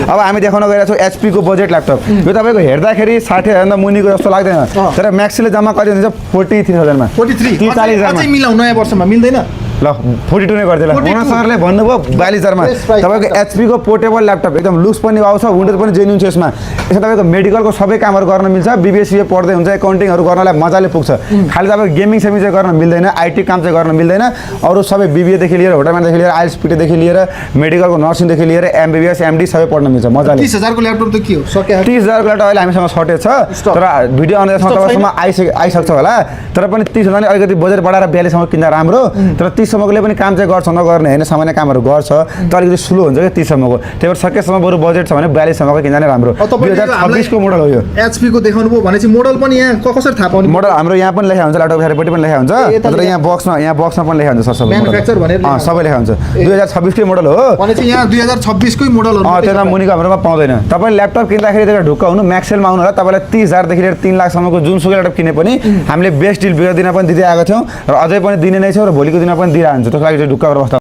अब हामी देखाउन गइरहेको छौँ HP को बजेट ल्यापटप यो तपाईँको हेर्दाखेरि 60,000 मुनिको जस्तो लाग्दैन तर म्याक्सले जम्मा कति हुन्छ 43,000 मा 43 40,000 मा अझै मिलाउँ नयाँ वर्षमा मिल्दैन ल 42 नै गरिदिएला हुन सरले भन्नुभयो 42,000 मा तपाईँको HP को पोर्टेबल ल्यापटप एकदम लुक्स पनि आउँछ विन्डोज पनि जेन्युन छ यसमा यसमा तपाईँको मेडिकलको सबै कामहरू गर्न मिल्छ BBA पढ्दै हुन्छ एकाउन्टिङहरू गर्नलाई मजाले पुग्छ खालि तपाईँको गेमिङ सेमिङ चाहिँ गर्न मिल्दैन IT काम चाहिँ गर्न मिल्दैन अरू सबै BBA देखि लिएर होटल म्यानेजमेन्टदेखि लिएर IELTS PT देखि लिएर मेडिकलको नर्सिङदेखि लिएर MBBS MD सबै पढ्न मिल्छ मजाले 30,000 को ल्यापटप त के हो सक्यो 30,000 को ल्यापटप अहिले हामीसँग सर्टेज छ तर भिडियो अनुसार तपाईँसम्म आइसक्छ होला तर पनि 30,000 नै अलिकति बजेट बढाएर 42 सम्म किन्दा राम्रो तर 30 सम्मकोले पनि काम चाहिँ गर्छ नगर्ने होइन सामान्य कामहरू गर्छ तर अलिकति स्लो हुन्छ कि 30 सम्मको त्यही भएर सकेसम्म बरु बजेट छ भने 42 सम्मको किन्दा नै राम्रो 2026 को मोडल हो यो HP को देखाउनु भयो भनेपछि मोडल पनि यहाँ कसरी थाहा पाउने मोडल हाम्रो यहाँ पनि लेखा हुन्छ ल्यापटप हेरेपट्टि पनि लेखा हुन्छ तर यहाँ बक्समा पनि लेखा हुन्छ सर सबै म्यानुफ्याक्चर भनेर सबै लेखा हुन्छ 2026 को मोडल हो भनेपछि यहाँ 2026 कै मोडलहरु त्यसमा मुनिको हाम्रोमा पाउँदैन तपाईले ल्यापटप किन्दाखेरि त्यसको ढुक्क हुनु म्याक्सेलमा आउनु होला तपाईलाई 30,000 देखि लिएर 3 लाख सम्मको जुनसुकै ल्यापटप किने पनि हामीले बेस्ट डिल बिगत दिन पनि दिँदै आएको थियौँ र अझै पनि दिने नै छौँ र भोलिको दिनमा पनि दिइरहन्छ त्यसको लागि चाहिँ ढुक्क अवस्था